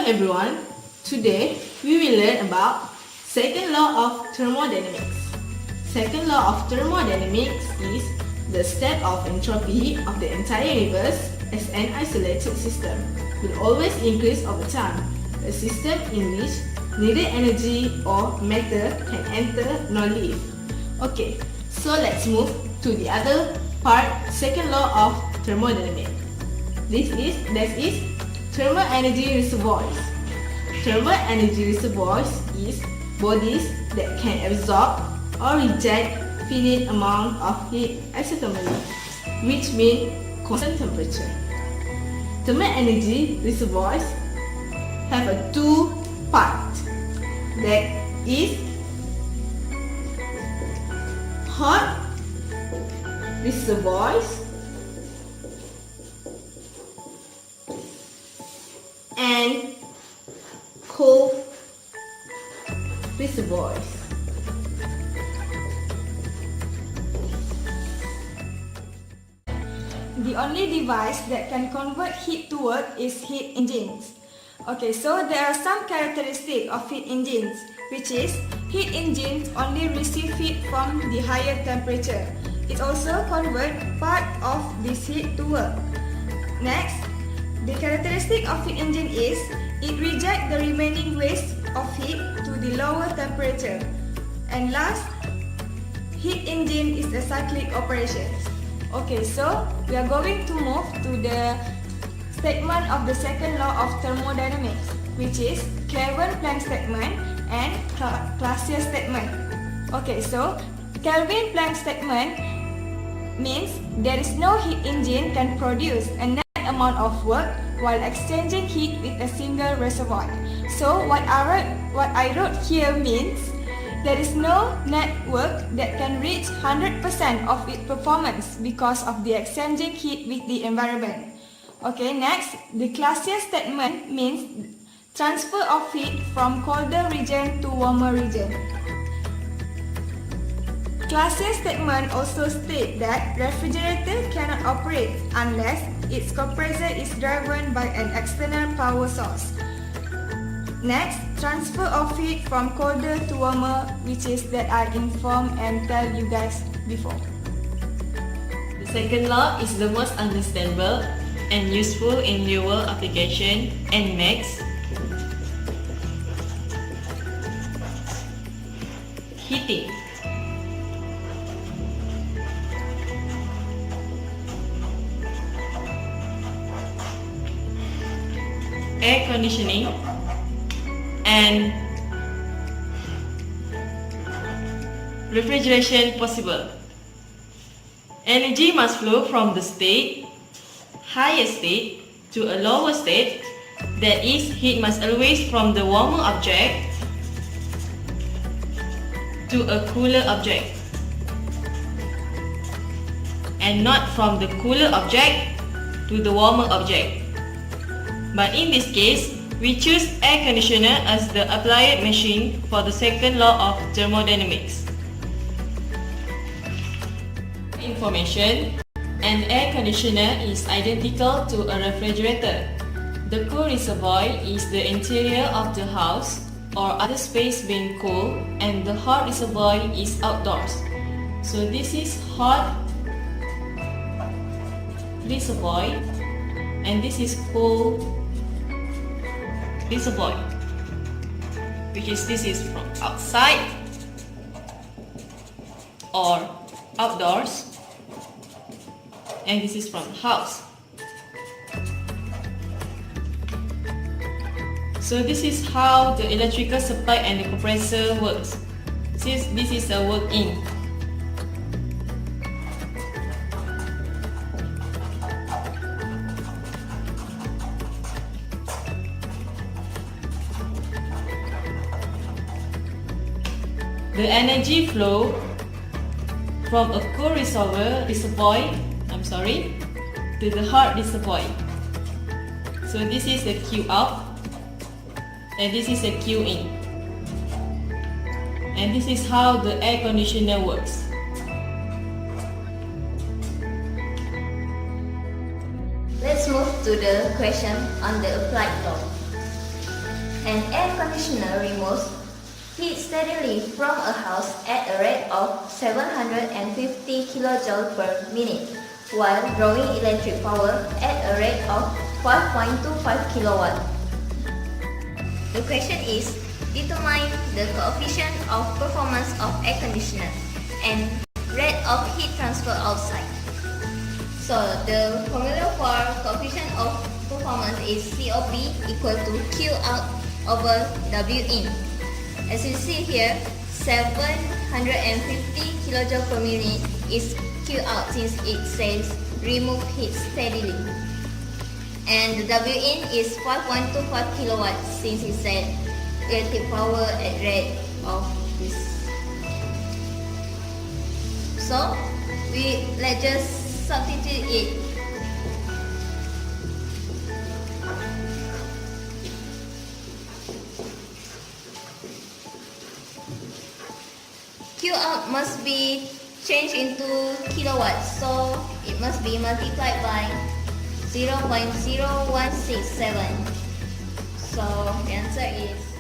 everyone, today we will learn about second law of thermodynamics. Second law of thermodynamics is the state of entropy of the entire universe as an isolated system will always increase over time, a system in which neither energy or matter can enter nor leave. Okay, so let's move to the other part, second law of thermodynamics. That is thermal energy reservoirs. Thermal energy reservoirs is bodies that can absorb or reject finite amount of heat isothermally, which means constant temperature. Thermal energy reservoirs have a two part, that is hot reservoirs and cold reservoirs. The only device that can convert heat to work is heat engines. Okay, so there are some characteristics of heat engines, which is heat engines only receive heat from the higher temperature. It also converts part of this heat to work. Next, the characteristic of heat engine is it rejects the remaining waste of heat to the lower temperature. And last, heat engine is a cyclic operation. Okay, so we are going to move to the statement of the second law of thermodynamics, which is Kelvin-Planck statement and Clausius statement. Okay, so Kelvin-Planck statement means there is no heat engine can produce a net amount of work while exchanging heat with a single reservoir. So what I wrote here means there is no network that can reach 100% of its performance because of the exchanging heat with the environment. Okay, next, the Clausius statement means transfer of heat from colder region to warmer region. Clausius statement also states that refrigerator cannot operate unless its compressor is driven by an external power source. Next, transfer of heat from colder to warmer, which is that I informed and tell you guys before. The second law is the most understandable and useful in real-world application and makes heating, air conditioning, and refrigeration possible. Energy must flow from the higher state to a lower state, that is, heat must always from the warmer object to a cooler object, and not from the cooler object to the warmer object. But in this case, we choose air conditioner as the applied machine for the second law of thermodynamics. Information: an air conditioner is identical to a refrigerator. The cool reservoir is the interior of the house or other space being cool, and the hot reservoir is outdoors. So this is hot reservoir and this is cool reservoir, which is this is from outside or outdoors, and this is from the house. So this is how the electrical supply and the compressor works. Since this is a work-in. The energy flow from a cool reservoir to the hot reservoir. So this is a Q out and this is a Q in. And this is how the air conditioner works. Let's move to the question on the applied law. An air conditioner removes heat steadily from a house at a rate of 750 kJ per minute, while drawing electric power at a rate of 5.25 kW. The question is, determine the coefficient of performance of air conditioner and rate of heat transfer outside. So the formula for coefficient of performance is COP equal to Q out over W in. As you see here, 750 kJ per minute is Q out since it says remove heat steadily. And the W in is 5.25 kW since it said electric power at rate of this. So let's just substitute it. Q out must be changed into kilowatts, so it must be multiplied by 0.0167. So the answer is